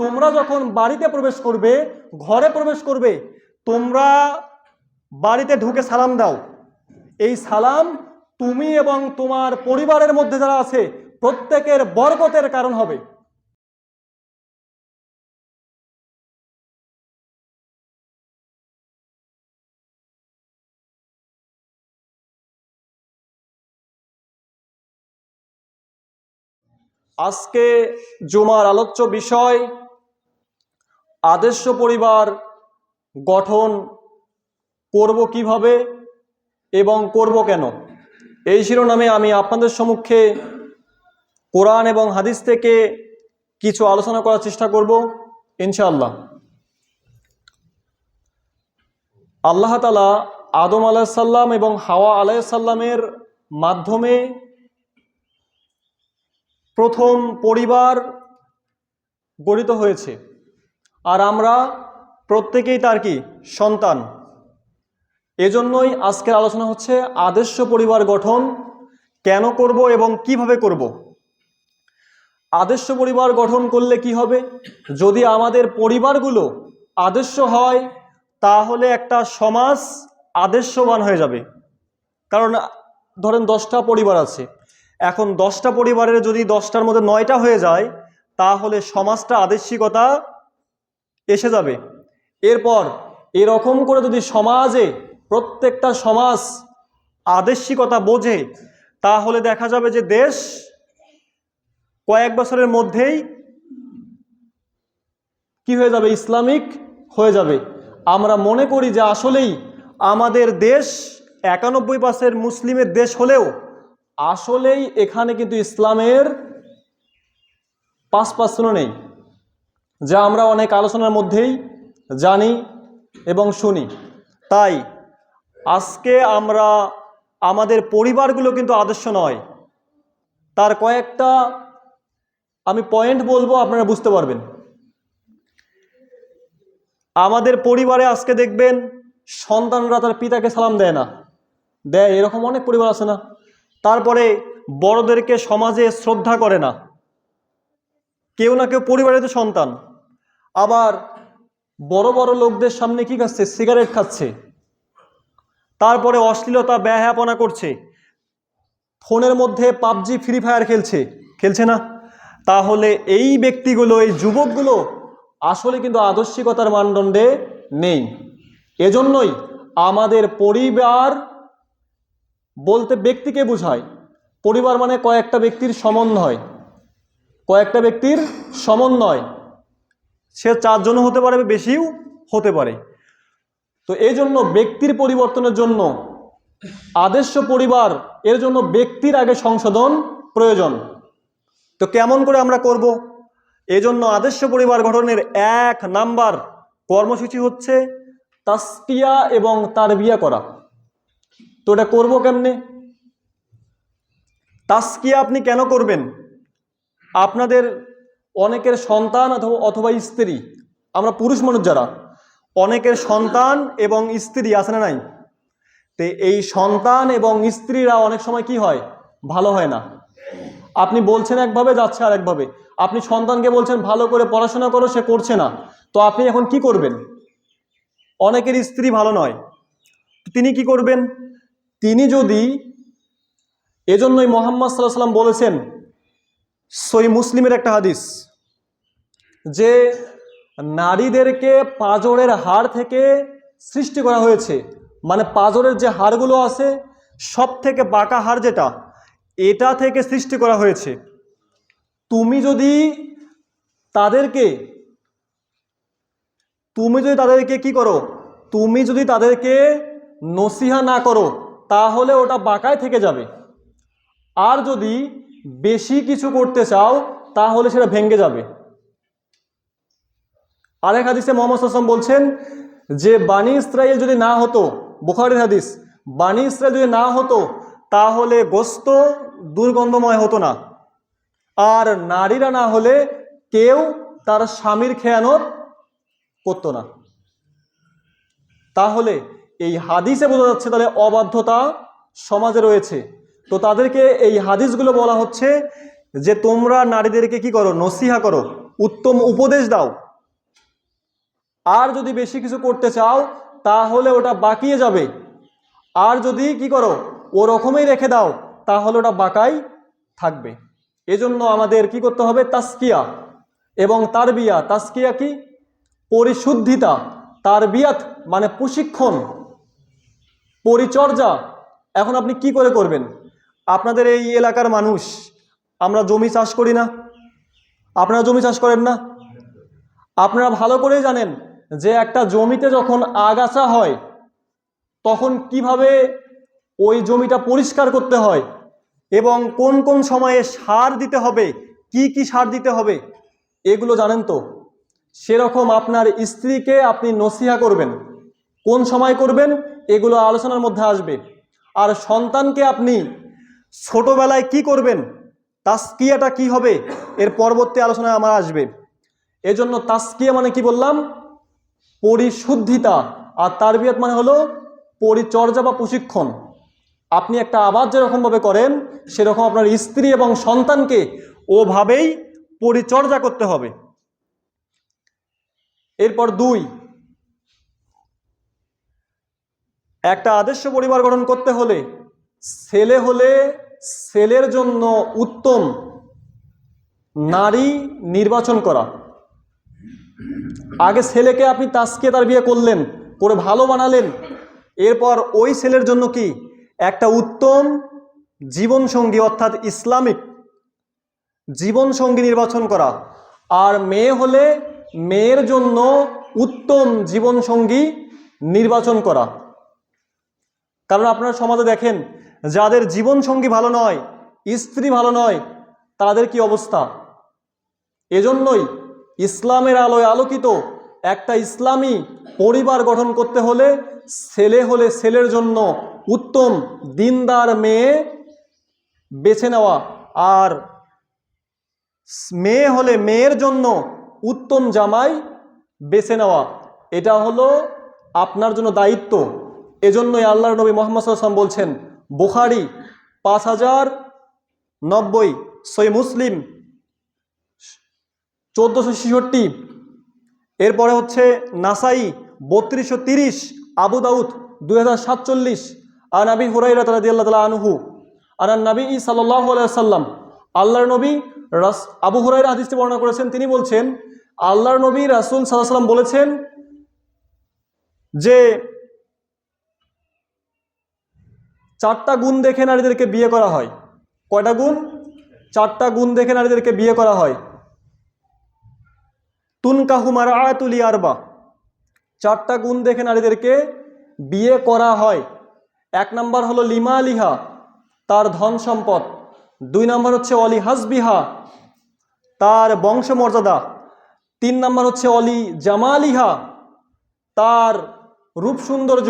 তোমরা যখন বাড়িতে প্রবেশ করবে, ঘরে প্রবেশ করবে, তোমরা বাড়িতে ঢুকে সালাম দাও। এই সালাম তুমি এবং তোমার পরিবারের মধ্যে যারা আছে প্রত্যেকের বরকতের কারণ হবে। আজকে জুমার আলোচ্য বিষয় আদর্শ পরিবার গঠন করব কিভাবে এবং করব কেন। এই শিরোনামে আমি আপনাদের সম্মুখে কোরআন এবং হাদিস থেকে কিছু আলোচনা করার চেষ্টা করব ইনশাআল্লাহ। আল্লাহ তাআলা আদম আলাইহিস সালাম এবং হাওয়া আলাইহিস সালামের মাধ্যমে প্রথম পরিবার গঠিত হয়েছে, আর আমরা প্রত্যেকেই তার কি সন্তান। এজন্যই আজকের আলোচনা হচ্ছে আদর্শ পরিবার গঠন কেন করব এবং কিভাবে করব। আদর্শ পরিবার গঠন করলে কি হবে? যদি আমাদের পরিবারগুলো আদর্শ হয় তাহলে একটা সমাজ আদর্শবান হয়ে যাবে। কারণ ধরেন 10টা পরিবার আছে, এখন 10টা পরিবারের যদি 10টার মধ্যে 9টা হয়ে যায় তাহলে সমাজটা আদর্শিকতা এসে যাবে। এরপর এরকম করে যদি সমাজে প্রত্যেকটা সমাজ আদর্শিকতা বোঝে তাহলে দেখা যাবে যে দেশ কয়েক বছরের মধ্যেই কি হয়ে যাবে? ইসলামিক হয়ে যাবে। আমরা মনে করি যে আসলেই আমাদের দেশ 91% মুসলিমের দেশ হলেও আসলেই এখানে কিন্তু ইসলামের 5% নেই, যা আমরা অনেক আলোচনার মধ্যেই জানি এবং শুনি। তাই আজকে আমরা আমাদের পরিবারগুলো কিন্তু আদর্শ নয়, তার কয়েকটা আমি পয়েন্ট বলবো, আপনারা বুঝতে পারবেন। আমাদের পরিবারে আজকে দেখবেন সন্তানরা তার পিতাকে সালাম দেয় না, দেয় এরকম অনেক পরিবার আছে না? তারপরে বড়দেরকে সমাজে শ্রদ্ধা করে না, কেউ না কেউ পরিবারে তো সন্তান। আবার বড় বড় লোকদের সামনে কি খাচ্ছে? সিগারেট খাচ্ছে। তারপরে অশ্লীলতা বেহায়াপনা করছে, ফোনের মধ্যে পাবজি ফ্রি ফায়ার খেলছে না? তাহলে এই ব্যক্তিগুলো, এই যুবকগুলো আসলে কিন্তু আদর্শিকতার মানদণ্ডে নেই। এজন্যই আমাদের পরিবার বলতে ব্যক্তিকে বোঝায়। পরিবার মানে কয়েকটা ব্যক্তির সমন্বয়, কয়েকটা ব্যক্তির সমন্বয়। সে 4 জনও হতে পারে, বেশিও হতে পারে। তো এই জন্য ব্যক্তির পরিবর্তনের জন্য আদর্শ পরিবার, এর জন্য ব্যক্তির আগে সংশোধন প্রয়োজন। তো কেমন করে আমরা করব? এজন্য আদর্শ পরিবার গঠনের 1 নাম্বার কর্মসূচি হচ্ছে তাসকিয়া এবং তারবিয়া করা। তো এটা করবো কেমনে? তাসকিয়া আপনি কেন করবেন? আপনাদের অনেকের সন্তান অথবা স্ত্রী, আমরা পুরুষ মানুষ যারা, অনেকের সন্তান এবং স্ত্রী আছে না নাই? তো এই সন্তান এবং স্ত্রীরা অনেক সময় কি হয়? ভালো হয় না। আপনি বলছেন একভাবে, যাচ্ছে আর একভাবে। আপনি সন্তানকে বলছেন ভালো করে পড়াশোনা করো, সে করছে না, তো আপনি এখন কি করবেন? অনেকের স্ত্রী ভালো নয়, তিনি কি করবেন? তিনি যদি, এজন্যই মুহাম্মদ সাল্লাল্লাহু আলাইহি ওয়াসাল্লাম বলেছেন, সহিহ মুসলিমের একটা হাদিস, যে নারীদেরকে পাঁজরের হাড় থেকে সৃষ্টি করা হয়েছে। মানে পাঁজরের যে হাড়গুলো আছে সব থেকে বাঁকা হাড় যেটা, এটা থেকে সৃষ্টি করা হয়েছে। তুমি যদি তাদেরকে কি করো? তুমি যদি তাদেরকে নসিহা না করো তাহলে ওটা বাঁকায় থেকে যাবে। আর যদি বেশি কিছু করতে চাও তাহলে সেটা ভেঙে যাবে। আরেক হাদিসে মুহাম্মদ সাল্লাল্লাহু আলাইহি ওয়াসাল্লাম বলছেন যে বানি ইসরাইল যদি না হতো, বুখারীর হাদিস, বানি ইসরাইল যদি না হতো তাহলে গোশত দুর্গন্ধময় হতো না, আর নারীরা না হলে কেউ তার স্বামীর খেয়ানত করতো না। তাহলে এই হাদিসে বোঝা যাচ্ছে তাহলে অবাধ্যতা সমাজে রয়েছে। তো তাদেরকে এই হাদিসগুলো বলা হচ্ছে যে তোমরা নারীদেরকে কি করো? নসিহা করো, উত্তম উপদেশ দাও। আর যদি বেশি কিছু করতে চাও তাহলে ওটা বাকিয়ে যাবে। আর যদি কি করো ওরকমই রেখে দাও তাহলে ওটা বাঁকাই থাকবে। এজন্য আমাদের কি করতে হবে? তাসকিয়া এবং তারবিয়া। তাসকিয়া কি? পরিশুদ্ধিতা। তারবিয়াত মানে প্রশিক্ষণ, পরিচর্যা। এখন আপনি কি করে করবেন? আপনাদের এই এলাকার মানুষ আমরা জমি চাষ করি না? আপনারা জমি চাষ করেন না? আপনারা ভালো করেই জানেন যে একটা জমিতে যখন আগাছা হয় তখন কিভাবে ওই জমিটা পরিষ্কার করতে হয় এবং কোন কোন সময়ে সার দিতে হবে, কি কি সার দিতে হবে, এগুলো জানেন তো? সেরকম আপনার স্ত্রীকে আপনি নসিহা করবেন। কোন সময় করবেন এগুলো আলোচনার মধ্যে আসবে। আর সন্তানকে আপনি ছোটবেলায় কি করবেন, তাসকিয়াটা কি হবে, এর পরবর্তী আলোচনায় আমার আসবে। এজন্য তাসকিয়া মানে কি বললাম? পরিশুদ্ধিতা। আর তারবিয়াত মানে হলো পরিচর্যা বা প্রশিক্ষণ। আপনি একটা আবাদ যেরকমভাবে করেন সেরকম আপনার স্ত্রী এবং সন্তানকে ওভাবেই পরিচর্যা করতে হবে। এরপর 2, একটা আদর্শ পরিবার গঠন করতে হলে ছেলের জন্য উত্তম নারী নির্বাচন করা। আগে ছেলেকে আপনি তাসকিয়া তারবিয়া করলেন, করে ভালো বানালেন, এরপর ওই ছেলের জন্য কি একটা উত্তম জীবনসঙ্গী অর্থাৎ ইসলামিক জীবনসঙ্গী নির্বাচন করা। আর মেয়ে হলে মেয়ের জন্য উত্তম জীবনসঙ্গী নির্বাচন করা। কারণ আপনারা সমাজে দেখেন যাদের জীবনসঙ্গী ভালো নয়, স্ত্রী ভালো নয়, তাদের কি অবস্থা। এজন্যই ইসলামের আলোয় আলোকিত একটা ইসলামী পরিবার গঠন করতে হলে ছেলের জন্য উত্তম দিনদার মেয়ে বেছে নেওয়া, আর মেয়ে হলে মেয়ের জন্য উত্তম জামাই বেছে নেওয়া। এটা হলো আপনার জন্য দায়িত্ব। এজন্যই আল্লাহর নবী মুহাম্মদ সাল্লাল্লাহু আলাইহি ওয়াসাল্লাম বলছেন, বুখারী 5090, সহিহ মুসলিম 1466, এরপরে হচ্ছে নাসাই 3230, আবু দাউদ 2047, আর নবী হুরায়রা রাদিয়াল্লাহু তাআলা আনহু আনান নবী সাল্লাল্লাহু আলাইহি ওয়াসাল্লাম, আল্লাহর নবী আবু হুরায়রা হাদিসটি বর্ণনা করেছেন। তিনি বলছেন আল্লাহর নবী রাসূল সাল্লাল্লাহু আলাইহি ওয়াসাল্লাম বলেছেন যে 4টা গুণ দেখে নারীদেরকে বিয়ে করা হয়। কয়টা গুণ? 4টা গুণ দেখে নারীদেরকে বিয়ে করা হয়। তুনকাহু মারআতুল আরবা, 4টা গুণ দেখে নারীদেরকে বিয়ে করা হয়। 1 নাম্বার হলো লিমালিহা, তার ধন সম্পদ। 2 নাম্বার হচ্ছে অলি হাসবিহা, তার বংশমর্যাদা। 3 নাম্বার হচ্ছে অলি জামালিহা, তার রূপ সৌন্দর্য।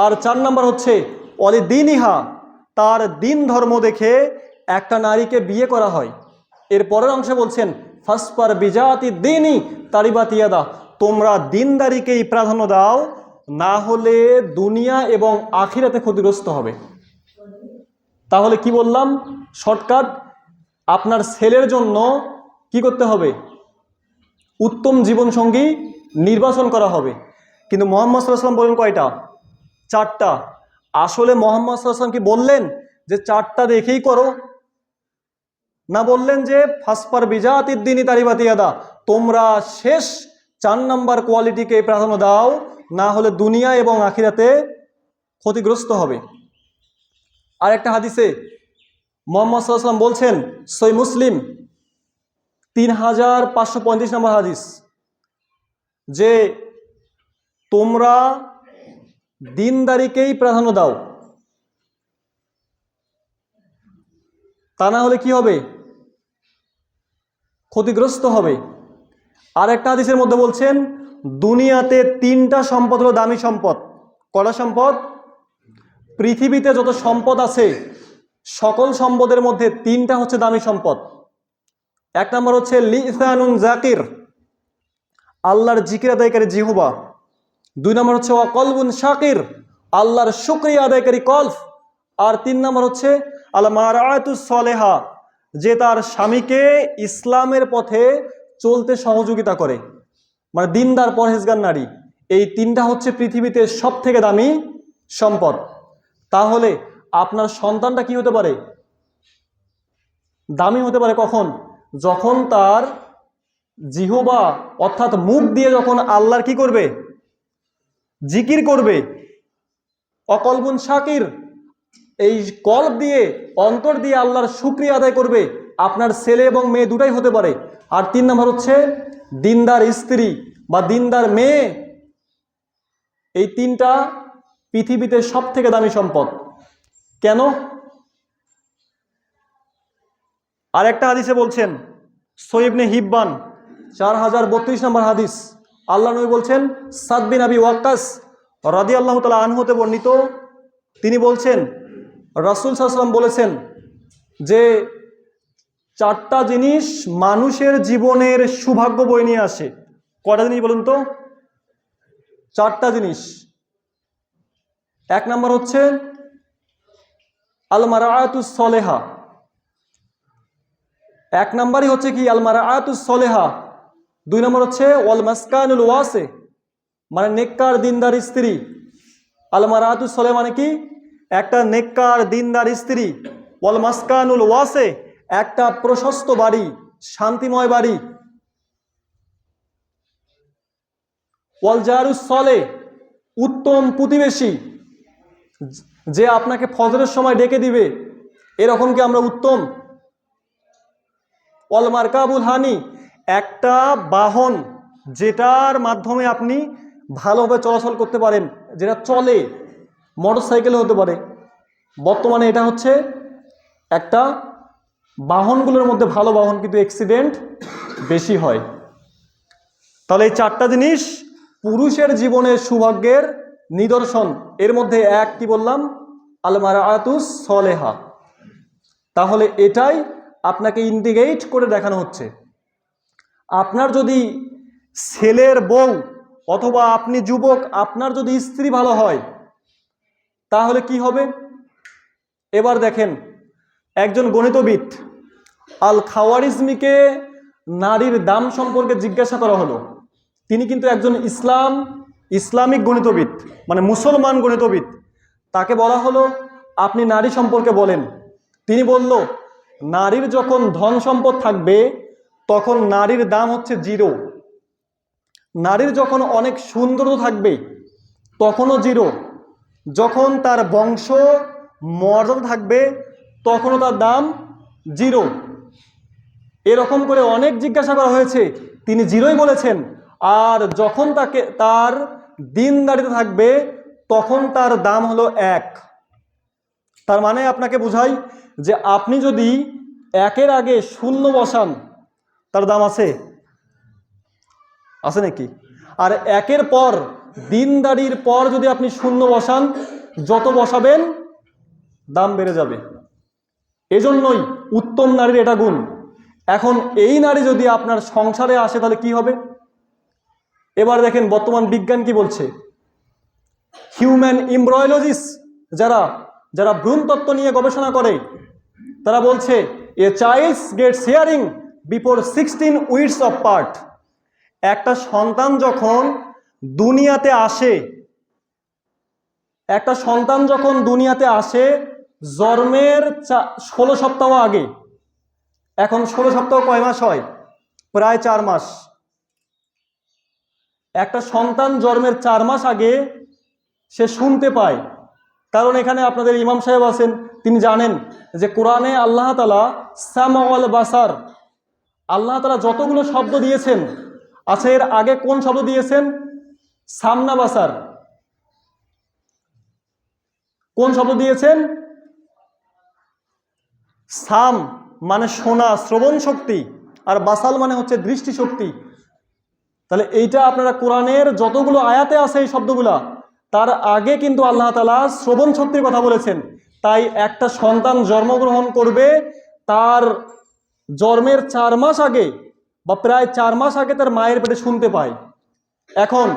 আর 4 নাম্বার হচ্ছে অলি দিনিহা, তার দিন ধর্ম দেখে একটা নারীকে বিয়ে করা হয়। এর পরের অংশে বলছেন ফাসপার বিজাতি দিনি তারিবাতিয়াদা, তোমরা দিনদারিকেই প্রাধান্য দাও, না হলে দুনিয়া এবং আখিরাতে ক্ষতিগ্রস্ত হবে। তাহলে কি বললাম? শর্টকাট, আপনার ছেলের জন্য কি করতে হবে? উত্তম জীবনসঙ্গী নির্বাচন করা হবে। কিন্তু মুহাম্মদ সাল্লাল্লাহু আলাইহি ওয়াসাল্লাম বলেন কয়টা? 4টা। আসলে মুহাম্মদ সাল্লাল্লাহু আলাইহি ওয়াসাল্লাম কি বললেন যে 4টা দেখেই করো? না, বললেন যে ফাসপার বিজাতিদ দিনি তারিবাতিয়াদা, তোমরা শেষ 4 নাম্বার কোয়ালিটিকে প্রাধান্য দাও, না হলে দুনিয়া এবং আখিরাতে ক্ষতিগ্রস্ত হবে। আর একটা হাদিসে মুহাম্মদ সাল্লাল্লাহু আলাইহি ওয়াসাল্লাম বলছেন, সহিহ মুসলিম 3535 নম্বর হাদিস, যে তোমরা দিনদারিকেই প্রাধান্য দাও, তা না হলে কি হবে? ক্ষতিগ্রস্ত হবে। আর একটা হাদিসের মধ্যে বলছেন দুনিয়াতে 3টা সম্পদ হলো দামি সম্পদ। কয়টা সম্পদ? পৃথিবীতে যত সম্পদ আছে সকল সম্পদের মধ্যে 3টা হচ্ছে দামি সম্পদ। 1 নম্বর হচ্ছে লিসানুন জাকির, আল্লাহর জিকির আদায়কারী জিহ্বা। 2 নম্বর হচ্ছে ওয়া কলবুন শাকির, আল্লাহর শুকরিয়া আদায়কারী কলব। আর 3 নম্বর হচ্ছে আল মারাআতুস সলেহা, যে তার স্বামীকে ইসলামের পথে চলতে সহযোগিতা করে, মানে দিনদার পরহেজগার নারী, এই তিনটা হচ্ছে পৃথিবীতে সব থেকে দামি সম্পদ। তাহলে আপনার সন্তানটা কি হতে পারে? দামি হতে পারে কখন? যখন তার জিহবা অর্থাৎ মুখ দিয়ে যখন আল্লাহর কি করবে? জিকির করবে। অকলবুন শাকির, এই কলব দিয়ে, অন্তর দিয়ে আল্লাহর শুকরিয়া আদায় করবে। আপনার ছেলে এবং মেয়ে দুটাই হতে পারে। আর 3 নম্বর হচ্ছে দিনদার স্ত্রী বা দিনদার মেয়ে। এই তিনটা পৃথিবীতে সব থেকে দামি সম্পদ। কেন? আর একটা হাদিসে বলছেন, সহিহ ইবনে হিব্বান 4032 নম্বর হাদিস, আল্লাহ নবী বলছেন, সাদ বিন আবি ওয়াক্কাস রাদিয়াল্লাহু তাআলা আনহু হতে বর্ণিত, তিনি বলছেন রাসূল সাল্লাল্লাহু আলাইহি ওয়াসাল্লাম বলেছেন যে 4টা জিনিস মানুষের জীবনের সৌভাগ্য বয়ে নিয়ে আসে। কয়টা জিনিস বলুন তো? 4টা জিনিস। 1 নম্বর হচ্ছে আল মারআতুস সলেহা। 1 নম্বরই হচ্ছে কি? আল মারআতুস সলেহা। 2 নম্বর হচ্ছে ওয়াল মাসকানুল ওয়াসে, মানে নেককার দিনদার স্ত্রী। আল মারআতুস সলেহা মানে কি? একটা নেককার দিনদার স্ত্রী। ওয়াল মাসকানুল ওয়াসে, একটা প্রশস্ত বাড়ি, শান্তিময় বাড়ি। ওয়াল জারুস সলে, উত্তম প্রতিবেশী, যে আপনাকে ফজরের সময় ডেকে দিবে, এরকম কি আমরা উত্তম? ওয়াল মারকাবুল হানি, একটা বাহন যেটার মাধ্যমে আপনি ভালোভাবে চলাচল করতে পারেন, যেটা চলে, মোটরসাইকেল হতে পারে। বর্তমানে এটা হচ্ছে একটা বাহনগুলোর মধ্যে ভালো বাহন, কিন্তু অ্যাক্সিডেন্ট বেশি হয়। তাহলে এই 4টা জিনিস পুরুষের জীবনের সৌভাগ্যের নিদর্শন। এর মধ্যে এক কি বললাম? আল মারআতুস সলেহা। তাহলে এটাই আপনাকে ইন্ডিকেট করে দেখানো হচ্ছে। আপনার যদি ছেলের বউ অথবা আপনি যুবক, আপনার যদি স্ত্রী ভালো হয়, তাহলে কি হবে? এবার দেখেন, একজন গণিতবিদ আল খাওয়ারিজমিকে নারীর দাম সম্পর্কে জিজ্ঞাসা করা হলো। তিনি কিন্তু একজন ইসলামিক গণিতবিদ, মানে মুসলমান গণিতবিদ। তাকে বলা হলো আপনি নারী সম্পর্কে বলেন। তিনি বলল, নারীর যখন ধন সম্পদ থাকবে তখন নারীর দাম হচ্ছে 0। নারীর যখন অনেক সৌন্দর্য থাকবে তখনও 0। যখন তার বংশ মর্যাদা থাকবে তখনও তার দাম 0। এরকম করে অনেক জিজ্ঞাসা করা হয়েছে, তিনি 0ই বলেছেন। আর যখন তার দিনদারিতে থাকবে তখন তার দাম হলো 1। তার মানে আপনাকে বুঝাই যে আপনি যদি 1-এর আগে 0 বসান, তার দাম আছে নাকি? আর 1-এর পর, দিনদারির পর যদি আপনি 0 বসান, যত বসাবেন দাম বেড়ে যাবে। এজন্যই উত্তম নারীর এটা গুণ। এখন এই নারী যদি আপনার সংসারে আসে তাহলে কি হবে? এবার দেখেন বর্তমান বিজ্ঞান কি বলছে। হিউম্যান এমব্রায়োলজিস্ট যারা ভ্রূণতত্ত্ব নিয়ে গবেষণা করে, তারা বলছে a child gets hearing before 16 weeks of part. একটা সন্তান যখন দুনিয়াতে আসে, জন্মের 16 সপ্তাহ আগে। এখন 16 সপ্তাহ কয় মাস হয়? প্রায় 4 মাস। একটা সন্তান জন্মের 4 মাস আগে সে শুনতে পায়। কারণ এখানে আপনাদের ইমাম সাহেব আছেন, তিনি জানেন যে কোরআনে আল্লাহ তাআলা সামা ওয়াল বাসার, আল্লাহ তাআলা যতগুলো শব্দ দিয়েছেন, আচ্ছা এর আগে কোন শব্দ দিয়েছেন? সামনা বাসার। কোন শব্দ দিয়েছেন? সাম মানে শোনা, শ্রবণ শক্তি, আর বাসাল মানে হচ্ছে দৃষ্টি শক্তি। তাহলে এইটা আপনারা কোরআনের যতগুলো আয়াতে আছে এই শব্দগুলা, তার আগে কিন্তু আল্লাহ তাআলা শ্রবণ শক্তির কথা বলেছেন। তাই একটা সন্তান জন্মগ্রহণ করবে, তার জন্মের 4 মাস আগে বা প্রায় 4 মাস আগে তার মায়ের পেটে শুনতে পায়। এখন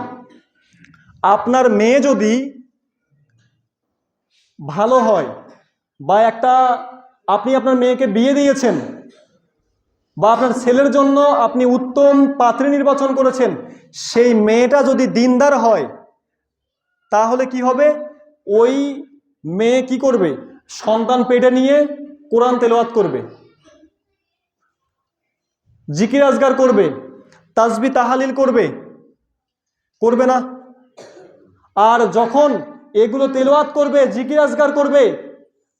আপনার মেয়ে যদি ভালো হয়, বা আপনি আপনার মেয়েকে বিয়ে দিয়েছেন, বা আপনার ছেলের জন্য আপনি উত্তম পাত্রী নির্বাচন করেছেন, সেই মেয়েটা যদি দিনদার হয় তাহলে কি হবে? ওই মেয়ে কি করবে? সন্তান পেটে নিয়ে কোরআন তেলাওয়াত করবে, জিকির আজগার করবে, তাসবিহ তাহালিল করবে, করবে না? আর যখন এগুলো তেলাওয়াত করবে, জিকির আজগার করবে,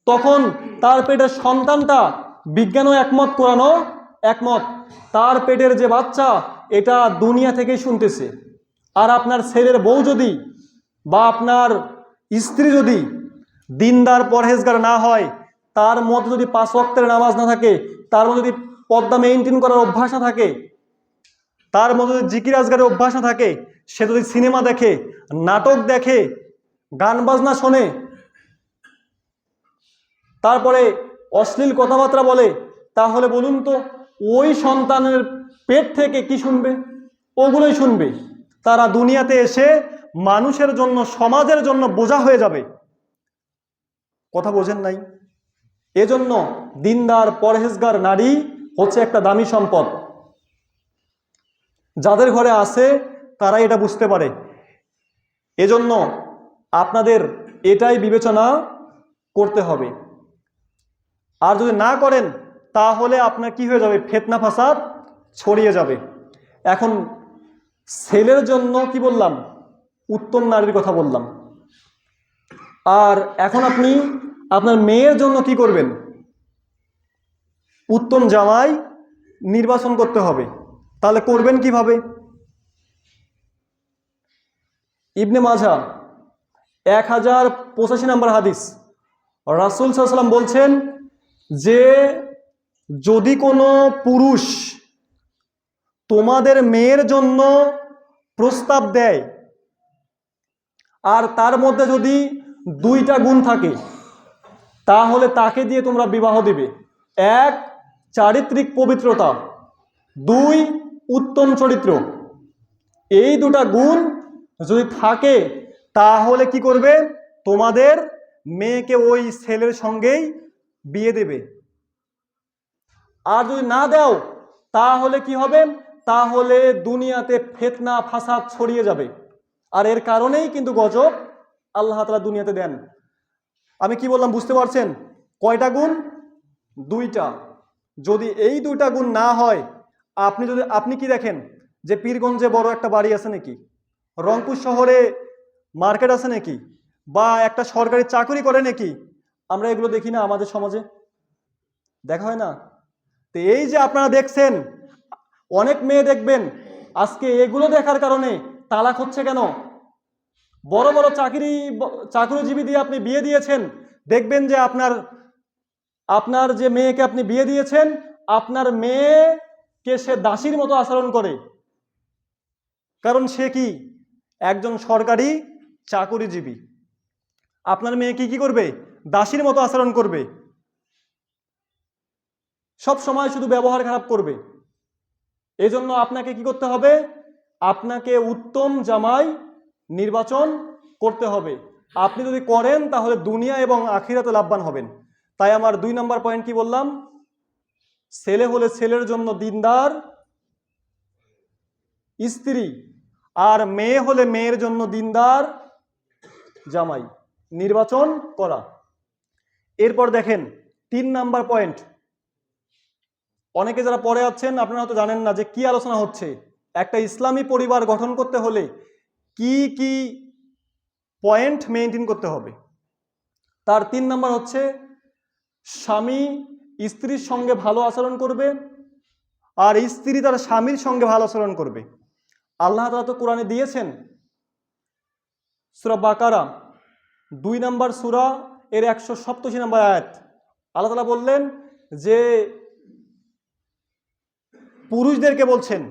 তখন তার পেটের সন্তানটা, বিজ্ঞানও একমত, কোরআনও একমত, তার পেটের যে বাচ্চা এটা দুনিয়া থেকেই শুনতেছে। আর আপনার ছেলের বউ যদি বা আপনার স্ত্রী যদি দিনদার পরহেজগার না হয়, তার মধ্যে যদি 5 ওয়াক্তের নামাজ না থাকে, তার মধ্যে যদি পর্দা মেইনটেইন করার অভ্যাস না থাকে, তার মধ্যে যদি জিকির আজগারের অভ্যাস না থাকে, সে যদি সিনেমা দেখে, নাটক দেখে, গান বাজনা শোনে, তারপরে অশ্লীল কথাবার্তা বলে, তাহলে বলুন তো ওই সন্তানের পেট থেকে কি শুনবে? ওগুলোই শুনবে। তারা দুনিয়াতে এসে মানুষের জন্য, সমাজের জন্য বোঝা হয়ে যাবে। কথা বোঝেন নাই? এজন্য দিনদার পরহেজগার নারী হচ্ছে একটা দামি সম্পদ। যাদের ঘরে আছে তারাই এটা বুঝতে পারে। এজন্য আপনাদের এটাই বিবেচনা করতে হবে। আর যদি না করেন তাহলে আপনার কি হয়ে যাবে? ফিতনা ফাসাদ ছড়িয়ে যাবে। এখন ছেলের জন্য কি বললাম? উত্তম নারীর কথা বললাম। আর এখন আপনি আপনার মেয়ের জন্য কি করবেন? উত্তম জামাই নির্বাচন করতে হবে। তাহলে করবেন কিভাবে? ইবনে মাজাহ 1085 নম্বর হাদিস, রাসূল সাল্লাল্লাহু আলাইহি ওয়াসাল্লাম বলছেন যে যদি কোনো পুরুষ তোমাদের মেয়ের জন্য প্রস্তাব দেয় আর তার মধ্যে যদি 2টা গুণ থাকে, তাহলে তাকে দিয়ে তোমরা বিবাহ দিবে। 1, চারিত্রিক পবিত্রতা, 2, উত্তম চরিত্র। এই 2টা গুণ যদি থাকে তাহলে কি করবে? তোমাদের মেয়েকে ওই ছেলের সঙ্গেই বিয়ে দেবে। আর যদি না দাও তাহলে কি হবে? তাহলে দুনিয়াতে ফিতনা ফাসাদ ছড়িয়ে যাবে। আর এর কারণেই কিন্তু গজব আল্লাহ তাআলা দুনিয়াতে দেন। আমি কি বললাম বুঝতে পারছেন? কয়টা গুণ? 2টা। যদি এই 2টা গুণ না হয়, আপনি কি দেখেন যে পীরগঞ্জে বড় একটা বাড়ি আছে নাকি? রংপুর শহরে মার্কেট আছে নাকি? বা একটা সরকারি চাকরি করে নাকি? আমরা এগুলো দেখি না আমাদের সমাজে? দেখা হয় না? তো এই যে আপনারা দেখছেন, অনেক মেয়ে দেখবেন আজকে এগুলো দেখার কারণে তালাক হচ্ছে কেন? বড় বড় চাকরিজীবী দিয়ে আপনি বিয়ে দিয়েছেন, দেখবেন যে আপনার যে মেয়েকে আপনি বিয়ে দিয়েছেন, আপনার মেয়েকে সে দাসীর মতো আচরণ করে। কারণ সে কি? একজন সরকারি চাকরিজীবী। আপনার মেয়ে কি করবে? দাসীর মতো আচরণ করবে, সব সময় শুধু ব্যবহার খারাপ করবে। এই জন্য আপনাকে কি করতে হবে? আপনাকে উত্তম জামাই নির্বাচন করতে হবে। আপনি যদি করেন তাহলে দুনিয়া এবং আখিরাতে লাভবান হবেন। তাই আমার 2 নম্বর পয়েন্ট কি বললাম? ছেলে হলে ছেলের জন্য দিনদার স্ত্রী, আর মেয়ে হলে মেয়ের জন্য দিনদার জামাই নির্বাচন করা। এরপর দেখেন 3 নাম্বার পয়েন্ট। অনেকে যারা পড়ে আছেন আপনারা হয়তো জানেন না যে কি আলোচনা হচ্ছে। একটা ইসলামী পরিবার গঠন করতে হলে কি কি পয়েন্ট মেনটেন করতে হবে। তার 3 নাম্বার হচ্ছে স্বামী স্ত্রীর সঙ্গে ভালো আচরণ করবে, আর স্ত্রী তার স্বামীর সঙ্গে ভালো আচরণ করবে। আল্লাহ তাআলা তো কোরআনে দিয়েছেন, সূরা বাকারা 2 নম্বর সূরা এর 187 নম্বর আয়াত। আল্লাহ তাআলা বললেন যে পুরুষদেরকে বলছেন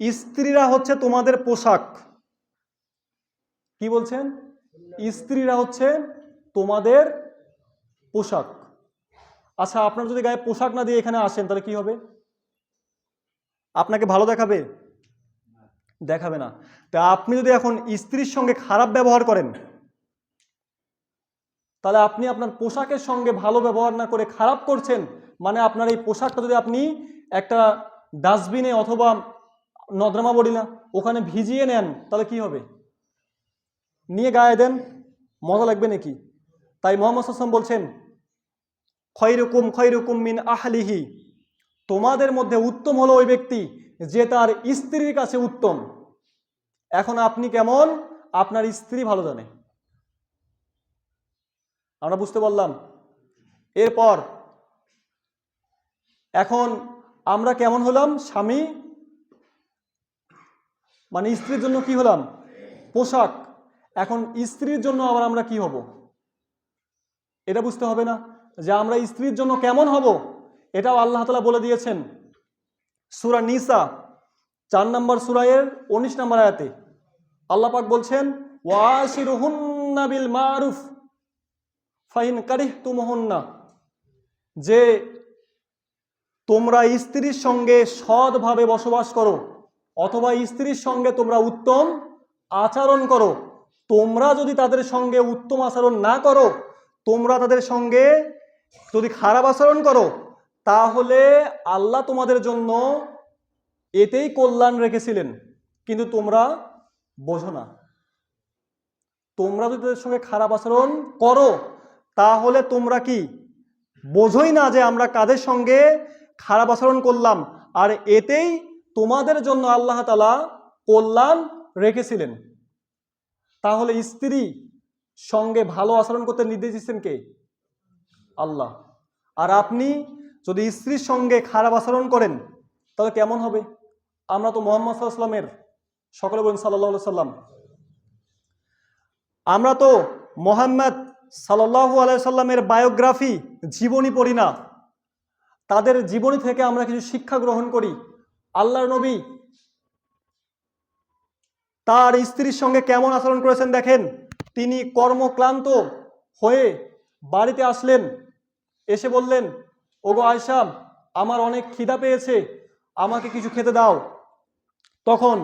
স্ত্রীরা হচ্ছে তোমাদের পোশাক। কি বলছেন? স্ত্রীরা হচ্ছে তোমাদের পোশাক। আচ্ছা, আপনার যদি গায়ে পোশাক না দিয়ে এখানে আসেন তাহলে কি হবে? আপনাকে ভালো দেখাবে? দেখাবে না। তা আপনি যদি এখন স্ত্রীর সঙ্গে খারাপ ব্যবহার করেন, তাহলে আপনি আপনার পোশাকের সঙ্গে ভালো ব্যবহার না করে খারাপ করছেন, মানে আপনার এই পোশাকটা যদি আপনি একটা ডাস্টবিনে অথবা নর্দমা বলি না, ওখানে ভিজিয়ে নেন, তাহলে কি হবে? নিয়ে গায়ে দেন, মজা লাগবে নাকি? তাই মুহাম্মদ সাল্লাল্লাহু আলাইহি ওয়াসাল্লাম বলছেন, খৈরুকুম মিন আহলিহি, তোমাদের মধ্যে উত্তম হলো ওই ব্যক্তি যে তার স্ত্রীর কাছে উত্তম। এখন আপনি কেমন, আপনার স্ত্রী ভালো জানে। আমরা বুঝতে পারলাম? এরপর এখন আমরা কেমন হলাম? স্বামী মানে স্ত্রীর জন্য কি হলাম? পোশাক। এখন স্ত্রীর জন্য আবার আমরা কি হব? এটা বুঝতে হবে না যে আমরা স্ত্রীর জন্য কেমন হব? এটাও আল্লাহ তাআলা বলে দিয়েছেন সূরা নিসা 4 নম্বর সূরায়ের 19 নম্বর আয়াতে। আল্লাহ পাক বলছেন, ওয়াশিরুহুন্না বিল মারুফ ফাইন কারিহতুমুহুন্না, যে তোমরা স্ত্রীর সঙ্গে সৎভাবে বসবাস করো অথবা স্ত্রীর সঙ্গে তোমরা উত্তম আচরণ করো। তোমরা যদি তাদের সঙ্গে উত্তম আচরণ না করো, তোমরা তাদের সঙ্গে যদি খারাপ আচরণ করো, তাহলে আল্লাহ তোমাদের জন্য এতেই কল্যাণ রেখেছিলেন, কিন্তু তোমরা বোঝো না। তোমরা যদি তাদের সঙ্গে খারাপ আচরণ করো, তাহলে তোমরা কি বোঝোই না যে আমরা কাদের সঙ্গে খারাপ আচরণ করলাম, আর এতেই তোমাদের জন্য আল্লাহ তাআলা কল্যাণ রেখেছিলেন। তাহলে স্ত্রী সঙ্গে ভালো আচরণ করতে নির্দেশ দিচ্ছেন কে? আল্লাহ। আর আপনি যদি স্ত্রীর সঙ্গে খারাপ আচরণ করেন, তাহলে কেমন হবে? আমরা তো মুহাম্মদ সাল্লাল্লাহু আলাইহি ওয়াসাল্লামের, সকলে বলেন সাল্লাল্লাহু আলাইহি সাল্লাম, আমরা তো মুহাম্মদ সাল্লাল্লাহু আলাইহি সাল্লামের বায়োগ্রাফি, জীবনী পড়ি না, তাদের জীবনী থেকে আমরা কিছু শিক্ষা গ্রহণ করি। আল্লাহর নবী তার স্ত্রীর সঙ্গে কেমন আচরণ করেছেন দেখেন। তিনি কর্মক্লান্ত হয়ে বাড়িতে আসলেন, এসে বললেন, ওগো আয়েশা, আমার অনেক খিদা পেয়েছে, আমাকে কিছু খেতে দাও। তখন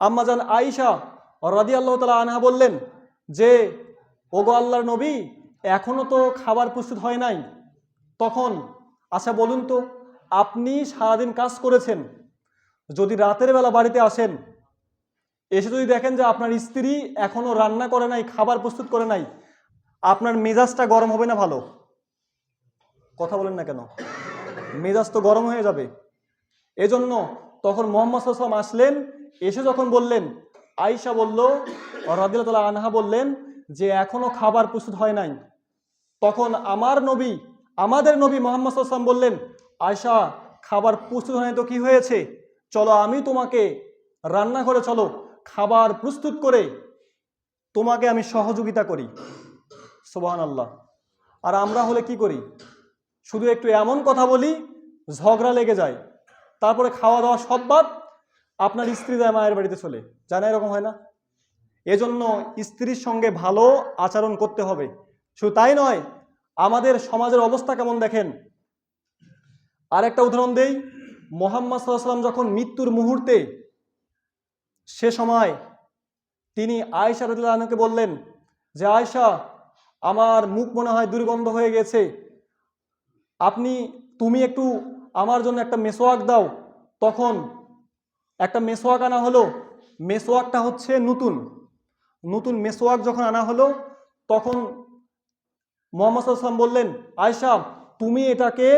আম্মাজান আয়েশা রাদিয়াল্লাহু তাআলা আনহা বললেন যে, ওগো আল্লাহর নবী, এখনো তো খাবার প্রস্তুত হয় নাই। তখন আচ্ছা বলুন তো, আপনি সারাদিন কাজ করেছেন, যদি রাতের বেলা বাড়িতে আসেন, এসে যদি দেখেন যে আপনার স্ত্রী এখনো রান্না করে নাই, খাবার প্রস্তুত করে নাই, আপনার মেজাজটা গরম হবে না? ভালো কথা বলেন না কেন? মেজাজ তো গরম হয়ে যাবে। এজন্য তখন মুহাম্মদ সাল্লাল্লাহু আলাইহি ওয়াসাল্লাম আসলেন, এসে যখন বললেন, আয়েশা বলল রাদিয়াল্লাহু তাআলা আনহা বললেন যে এখনো খাবার প্রস্তুত হয় নাই। তখন আমাদের নবী মুহাম্মদ সাল্লাল্লাহু আলাইহি ওয়াসাল্লাম বললেন, আয়েশা, খাবার প্রস্তুত হয় নাই তো কি হয়েছে, চলো আমি তোমাকে রান্নাঘরে চলো, খাবার প্রস্তুত করে তোমাকে আমি সহযোগিতা করি। সুবহানাল্লাহ। আর আমরা হলে কি করি? শুধু একটু এমন কথা বলি, ঝগড়া লেগে যায়, তারপরে খাওয়া দাওয়া সব বাদ, আপনার স্ত্রী যায় মায়ের বাড়িতে চলে যায় না, এরকম হয় না? এজন্য স্ত্রীর সঙ্গে ভালো আচরণ করতে হবে। শুধু তাই নয়, আমাদের সমাজের অবস্থা কেমন দেখেন। আর একটা উদাহরণ দেই, মুহাম্মদ সাল্লাল্লাহু আলাইহি ওয়াসাল্লাম যখন মৃত্যুর মুহূর্তে, সে সময় তিনি আয়েশা রাদিয়াল্লাহু আনহাকে বললেন যে, আয়েশা, আমার মুখ মনে হয় দুর্গন্ধ হয়ে গেছে, তুমি একটু আমার জন্য একটা মেসওয়াক দাও। তখন একটা মেসওয়াক আনা হলো। মেসওয়াকটা হচ্ছে নতুন নতুন মেসওয়াক যখন আনা হলো, তখন মুহাম্মদ সাল্লাল্লাহু আলাইহি ওয়াসাল্লাম বললেন, আয়েশা, তুমি এটাকে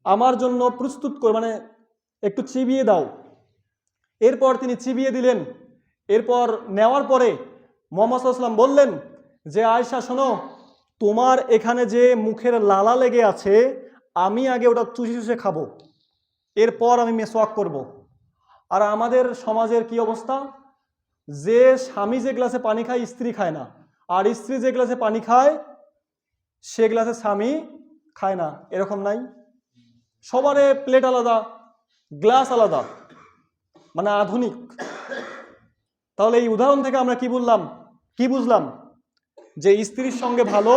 আমার জন্য প্রস্তুত করে, মানে একটু চিবিয়ে দাও। এরপর তিনি চিবিয়ে দিলেন। এরপর নেওয়ার পরে মুহাম্মদ সাল্লাল্লাহু আলাইহি ওয়াসাল্লাম বললেন যে, আয়েশা শোনো, তোমার এখানে যে মুখের লালা লেগে আছে, আমি আগে ওটা চুষে চুষে খাবো, এরপর আমি মেসওয়াক করব। আর আমাদের সমাজের কি অবস্থা, যে স্বামী যে গ্লাসে পানি খায়, স্ত্রী খায় না, আর স্ত্রী যে গ্লাসে পানি খায়, সে গ্লাসে স্বামী খায় না। এরকম নাই? সবারে প্লেট আলাদা, গ্লাস আলাদা, মানে আধুনিক। তাহলে এই উদাহরণ থেকে আমরা কি বুঝলাম? যে স্ত্রীর সঙ্গে ভালো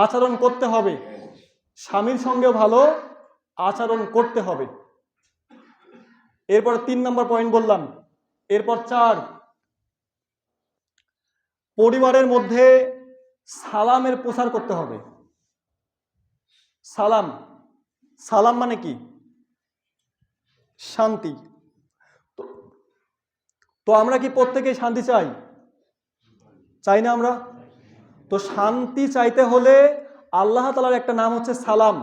আচরণ করতে হবে, স্বামীর সঙ্গেও ভালো আচরণ করতে হবে। এরপর 3 নম্বর পয়েন্ট বললাম। এরপর 4, পরিবারের মধ্যে সালামের প্রচার করতে হবে। সালাম, সালাম মানে কি? শান্তি। তো তো আমরা কি প্রত্যেকেই শান্তি চাই? চাই না আমরা? তো শান্তি চাইতে হলে আল্লাহ তাআলার একটা নাম হচ্ছে সালাম,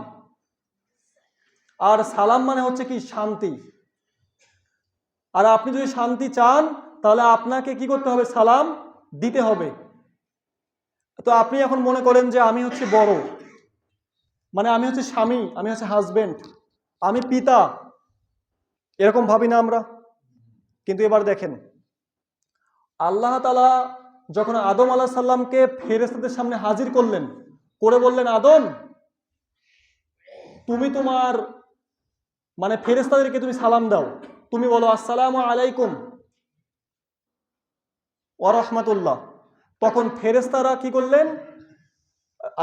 আর সালাম মানে হচ্ছে কি? শান্তি। আর আপনি যদি শান্তি চান তাহলে আপনাকে কি করতে হবে? সালাম দিতে হবে। তো আপনি এখন মনে করেন যে আমি হচ্ছে বড়, মানে আমি হচ্ছে স্বামী, আমি হচ্ছে হাজবেন্ড, আমি পিতা, এরকম ভাবি না আমরা? কিন্তু এবার দেখেন, আল্লাহ তাআলা যখন আদম আলাইহিস সালামকে ফেরেশতাদের সামনে হাজির করলেন, করে বললেন, আদম তুমি তোমার মানে ফেরেশতাদেরকে তুমি সালাম দাও, তুমি বলো আসসালামু আলাইকুম ওয়া রাহমাতুল্লাহ। তখন ফেরেশতারা কি করলেন?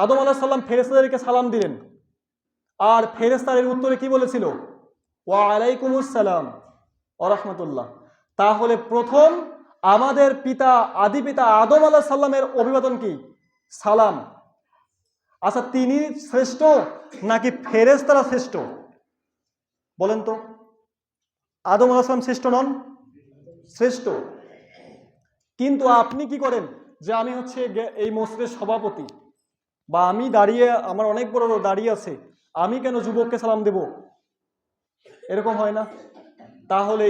আদম আলাইহিস সালাম ফেরেশতাদেরকে সালাম দিলেন, আর ফেরেশতাদের উত্তরে কি বলেছিল? ওয়া আলাইকুমুস সালাম ওয়া রাহমাতুল্লাহ। তাহলে প্রথম আমাদের পিতা, আদি পিতা আদম আলাইহিস সালামের অভিবাদন কি? সালাম। আচ্ছা, তিনি শ্রেষ্ঠ নাকি ফেরেশতারা শ্রেষ্ঠ? বলেন তো। আদম আলাইহিস সালাম শ্রেষ্ঠ নন? শ্রেষ্ঠ। কিন্তু আপনি কি করেন যে আমি হচ্ছে এই মসজিদের সভাপতি, বা আমি দাঁড়িয়ে, আমার অনেক বড় দাঁড়িয়ে আছে, আমি কেন যুবককে সালাম দেব? এরকম হয় না? তাহলে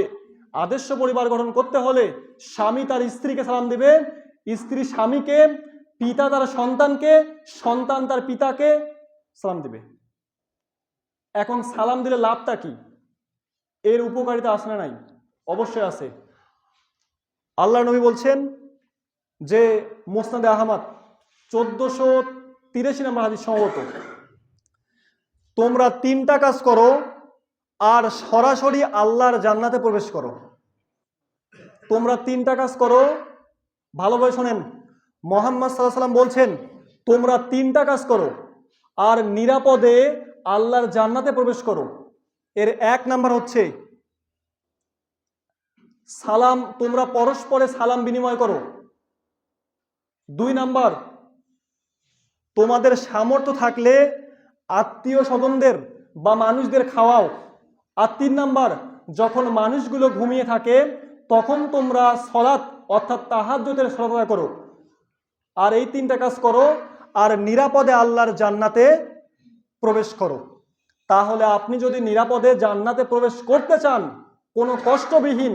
আদর্শ পরিবার গঠন করতে হলে স্বামী তার স্ত্রীকে সালাম দেবে, স্ত্রী স্বামীকে, পিতা তার সন্তানকে, সন্তান তার পিতাকে সালাম দেবে। এখন সালাম দিলে লাভটা কি? এর উপকারিতা আছে না নাই? অবশ্যই আছে। আল্লাহর নবী বলছেন যে মুসনাদে আহমদ 1483 নম্বর হাদিস সম্ভবত, তোমরা 3টা কাজ করো আর সরাসরি আল্লাহর জান্নাতে প্রবেশ করো। তোমরা 3টা কাজ করো, ভালোভাবে শোনেন, মুহাম্মদ সাল্লাল্লাহু আলাইহি সাল্লাম বলছেন তোমরা 3টা কাজ করো আর নিরাপদে আল্লাহর জান্নাতে প্রবেশ করো। এর 1 নাম্বার হচ্ছে সালাম, তোমরা পরস্পরে সালাম বিনিময় করো। 2 নাম্বার, তোমাদের সামর্থ্য থাকলে আত্মীয় স্বজনদের বা মানুষদের খাওয়াও। আর 3 নাম্বার, যখন মানুষগুলো ঘুমিয়ে থাকে তখন তোমরা সালাত অর্থাৎ তাহাজ্জুদের সালাত আদায় করো। আর এই 3টা কাজ করো আর নিরাপদে আল্লাহর জান্নাতে প্রবেশ করো। তাহলে আপনি যদি নিরাপদে জান্নাতে প্রবেশ করতে চান, কোনো কষ্টবিহীন,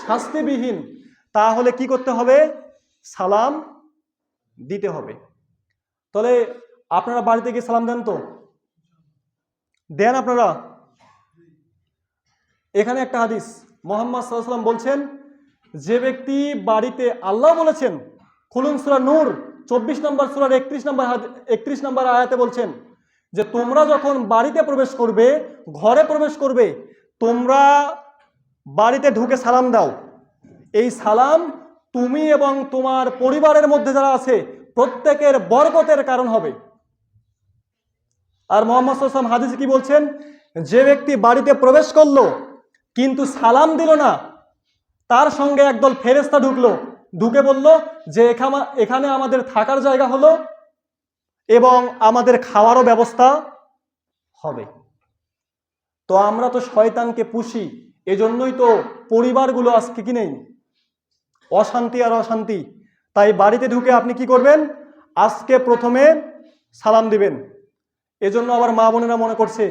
শাস্তিবিহীন, তাহলে কি করতে হবে? সালাম দিতে হবে। তাহলে আপনারা বাড়িতে গিয়ে সালাম দেন তো? দেন আপনারা? এখানে একটা হাদিস, মুহাম্মদ সাল্লাল্লাহু আলাইহি ওয়াসাল্লাম বলছেন, যে ব্যক্তি বাড়িতে, আল্লাহ বলেছেন, খুলুন সূরা নূর 24 নম্বর সূরার 31 নম্বর আয়াতে বলছেন যে তোমরা যখন বাড়িতে প্রবেশ করবে, ঘরে প্রবেশ করবে, তোমরা বাড়িতে ঢুকে সালাম দাও। এই সালাম তুমি এবং তোমার পরিবারের মধ্যে যারা আছে প্রত্যেকের বরকতের কারণ হবে। আর মুহাম্মদ সাল্লাল্লাহু আলাইহি ওয়াসাল্লাম হাদিসে কি বলছেন? যে ব্যক্তি বাড়িতে প্রবেশ করলো কিন্তু সালাম দিল না, তার সঙ্গে একদল ফেরেশতা ঢুকলো, ঢুকে বলল যে এখানে আমাদের থাকার জায়গা হলো এবং আমাদের খাওয়ারও ব্যবস্থা হবে। তো আমরা তো শয়তানকে পুষি, এজন্যই তো পরিবারগুলো আজকে কি নেই, অশান্তি আর অশান্তি। তাই বাড়িতে ঢুকে আপনি কি করবেন? আজকে প্রথমে সালাম দিবেন। এজন্য আবার মা বোনেরা মনে করছে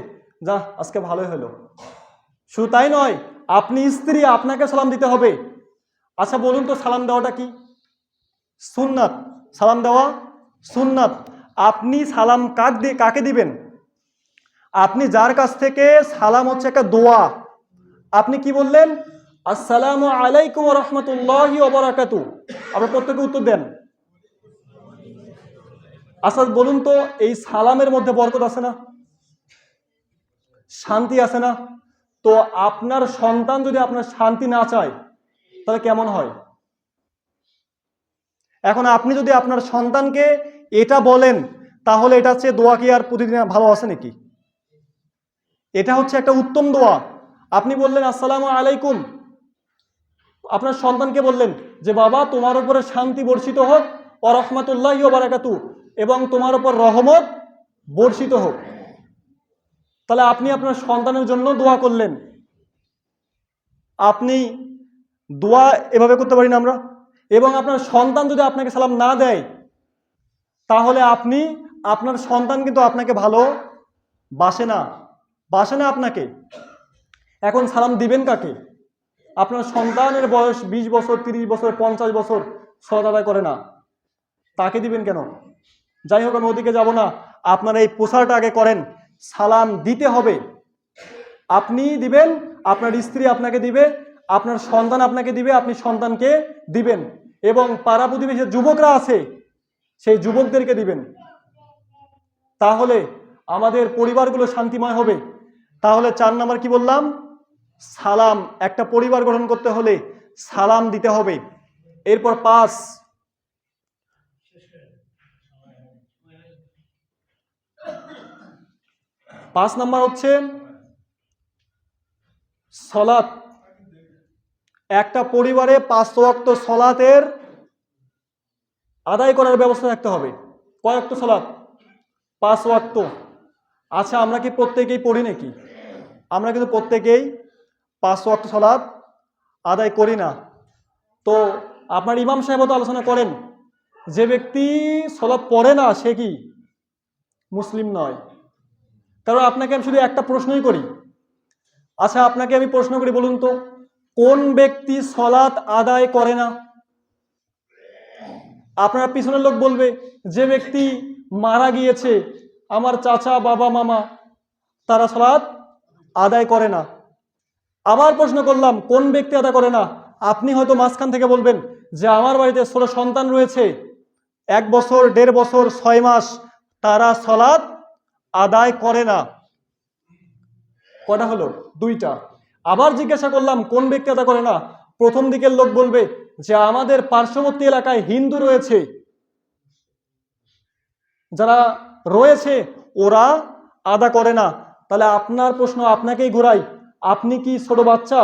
যা আজকে ভালোই হলো। শুধু তাই নয়, আপনি স্ত্রী, আপনাকে সালাম দিতে হবে। আচ্ছা বলুন তো, সালাম দেওয়াটা কি? সুন্নাত। সালাম দেওয়া সুন্নাত। আপনি সালাম কাকে দিবেন? আপনি যার কাছ থেকে সালাম হচ্ছে একটা দোয়া, আপনি কি বললেন? আসসালামু আলাইকুম ওয়া রাহমাতুল্লাহি ওয়া বারাকাতুহু। আপনারা প্রত্যেকে উত্তর দেন। আচ্ছা বলুন তো, এই সালামের মধ্যে বরকত আছে না? শান্তি আছে না? তো আপনার সন্তান যদি আপনার শান্তি না চায় তাহলে কেমন হয়? এখন আপনি যদি আপনার সন্তানকে এটা বলেন, তাহলে এটা হচ্ছে দোয়া কি আর প্রতিদিন ভালো আছে নাকি? এটা হচ্ছে একটা উত্তম দোয়া। আপনি বললেন আসসালামু আলাইকুম, আপনার সন্তানকে বললেন যে বাবা তোমার উপরে শান্তি বর্ষিত হোক ওয়া রাহমাতুল্লাহি ওয়া বারাকাতুহু, এবং তোমার উপর রহমত বর্ষিত হোক। তাহলে আপনি আপনার সন্তানের জন্য দোয়া করলেন। আপনি দোয়া এভাবে করতে পারি না আমরা? এবং আপনার সন্তান যদি আপনাকে সালাম না দেয়, তাহলে আপনি, আপনার সন্তান কিন্তু আপনাকে ভালো বাসে না আপনাকে। এখন সালাম দিবেন কাকে? আপনার সন্তানের বয়স 20 বছর, 30 বছর, 50 বছর সালাত আদায় করে না, তাকে দিবেন কেন? যাই হোক, আমি ওদিকে যাব না। আপনারা এই প্রচারটা আগে করেন, সালাম দিতে হবে। আপনি দিবেন, আপনার স্ত্রী আপনাকে দিবে, আপনার সন্তান আপনাকে দিবে, আপনি সন্তানকে দিবেন, এবং পাড়া প্রতিবেশী যুবকরা আছে সেই যুবকদেরকে দিবেন। তাহলে আমাদের পরিবারগুলো শান্তিময় হবে। তাহলে 4 নাম্বার কি বললাম? সালাম। একটা পরিবার গঠন করতে হলে সালাম দিতে হবে। এরপর 5 নাম্বার হচ্ছে সলাত। একটা পরিবারে 5 ওয়াক্ত সলাতের আদায় করার ব্যবস্থা থাকতে হবে। কয় ওয়াক্ত সলাত? 5 ওয়াক্ত। আচ্ছা, আমরা কি প্রত্যেকেই পড়ি নাকি? আমরা কিন্তু প্রত্যেকেই 5 ওয়াক্ত সলাত আদায় করি না। তো আপনার ইমাম সাহেব তো আলোচনা করেন, যে ব্যক্তি সলাত পড়ে না সে কি মুসলিম নয়। কারণ আপনাকে আমি শুধু একটা প্রশ্নই করি। আচ্ছা, আপনাকে আমি প্রশ্ন করি, বলুন তো, কোন ব্যক্তি সলাত আদায় করে না? আপনার পিছনের লোক বলবে যে ব্যক্তি মারা গিয়েছে, আমার চাচা, বাবা, মামা, তারা সালাত আদায় করে না। আবার প্রশ্ন করলাম, কোন ব্যক্তি আদায় করে না? আপনি হয়তো মাঝখান থেকে বলবেন যে আমার বাড়িতে ছোট সন্তান রয়েছে, 1 বছর, 1.5 বছর, 6 মাস, তারা সালাত আদায় করে না। কটা হলো? 2টা। আবার জিজ্ঞাসা করলাম, কোন ব্যক্তি আদায় করে না? প্রথম দিকের লোক বলবে যে আমাদের পার্শ্ববর্তী এলাকায় হিন্দু রয়েছে, যারা রয়েছে ওরা আদা করে না। তাহলে আপনার প্রশ্ন আপনাকেই ঘোরাই, আপনি কি ছোট বাচ্চা?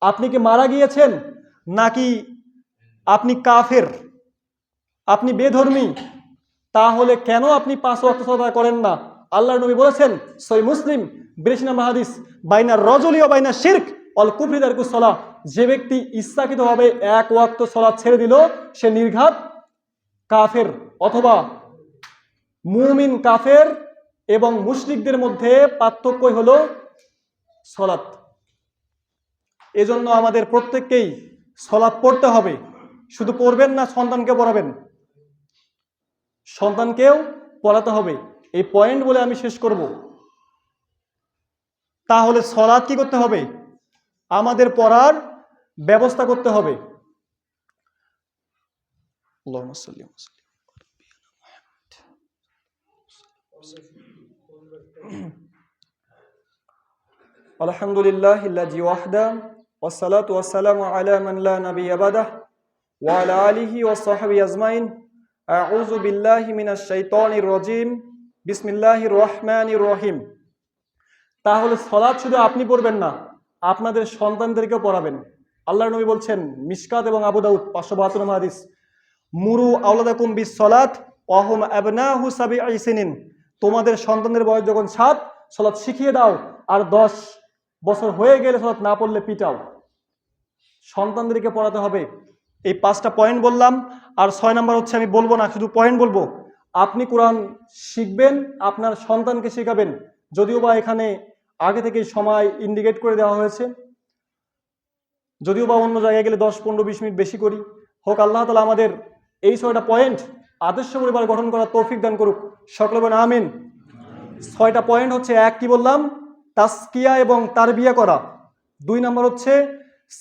আপনি কি মারা গিয়েছেন? নাকি আপনি কাফের? আপনি বেধর্মী? তাহলে কেন আপনি 5 ওয়াক্ত সালাত করেন না? আল্লাহর নবী বলেছেন, সহিহ মুসলিম 82 নম্বর হাদিস, বাইনা রজলি ওয়া বাইনা শিরক ওয়াল কুফরি তারকুস সালাহ। যে ব্যক্তি ইচ্ছাকৃতভাবে 1 ওয়াক্ত সালাত ছেড়ে দিল সে নির্ঘাত কাফের, অথবা মুমিন। কাফের এবং মুশরিকদের মধ্যে পার্থক্যই হলো সালাত। এজন্য আমাদের প্রত্যেককেই সালাত পড়তে হবে। শুধু পড়বেন না, সন্তানকে পড়াবেন, সন্তানকেও পড়াতে হবে। এই পয়েন্ট বলে আমি শেষ করব। তাহলে সালাত কি করতে হবে? আমাদের পড়ার ব্যবস্থা করতে হবে। আল্লাহুম্মা সাল্লি আলা আলহামদুলিল্লাহিল্লাযী ওয়াহদা ওয়াসসালাতু ওয়াসসালামু আলা মান লা নাবিয়্যা বাদাহ ওয়া আলা আলিহি ওয়া সাহবিহি আজমাইন। আউযু বিল্লাহি মিনাশ শাইতানির রাজীম। বিসমিল্লাহির রহমানির রহিম। তাহলে সালাত শুধু আপনি পড়বেন না, আপনাদের সন্তানদেরকেও পড়াবেন। আল্লাহর নবী বলছেন, মিশকাত এবং আবু দাউদ 572 নম্বর হাদিস, মুরু আওলাদাকুম বিস সালাত ওয়া হুম আবনাহু সাবঈ সিনিন। তোমাদের সন্তানদের বয়স যখন 7, সালাত শিখিয়ে দাও, আর 10 বছর হয়ে গেলে সালাত না পড়লে পিটাও। সন্তানদেরকে পড়াতে হবে। এই 5টা পয়েন্ট বললাম। আর 6 নাম্বার হচ্ছে, আমি বলবো না, শুধু পয়েন্ট বলবো। আপনি কোরআন শিখবেন, আপনার সন্তানকে শেখাবেন। যদিও বা এখানে আগে থেকে সময় ইন্ডিকেট করে দেওয়া হয়েছে, যদিও বা অন্য জায়গায় গেলে 10, 15, 20 মিনিট বেশি করি। হোক আল্লাহ তাআলা আমাদের এই 6টা পয়েন্ট আদর্শ পরিবার গঠন করার তৌফিক দান করুক। সকলে বলেন আমিন। 6টা পয়েন্ট হচ্ছে, 1 কি বললাম? তাসকিয়া এবং তারবিয়া করা। 2 নাম্বার হচ্ছে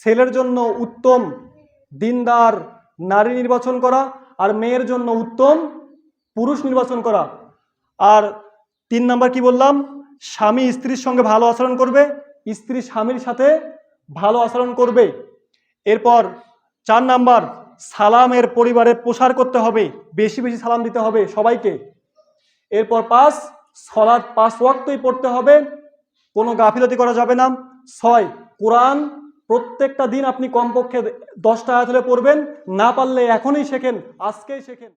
ছেলের জন্য উত্তম দিনদার নারী নির্বাচন করা, আর মেয়ের জন্য উত্তম পুরুষ নির্বাচন করা। আর 3 নাম্বার কি বললাম? স্বামী স্ত্রীর সঙ্গে ভালো আচরণ করবে, স্ত্রী স্বামীর সাথে ভালো আচরণ করবে। এরপর 4 নাম্বার, সালামের পরিবারের প্রসার করতে হবে, বেশি বেশি সালাম দিতে হবে সবাইকে। এরপর 5, সালাত 5 ওয়াক্তই পড়তে হবে, কোনো গাফিলতি করা যাবে না। 6, কোরআন প্রত্যেকটা দিন আপনি কমপক্ষে 10টা আয়াত হলে পড়বেন, না পারলে এখনই শেখেন, আজকেই শেখেন।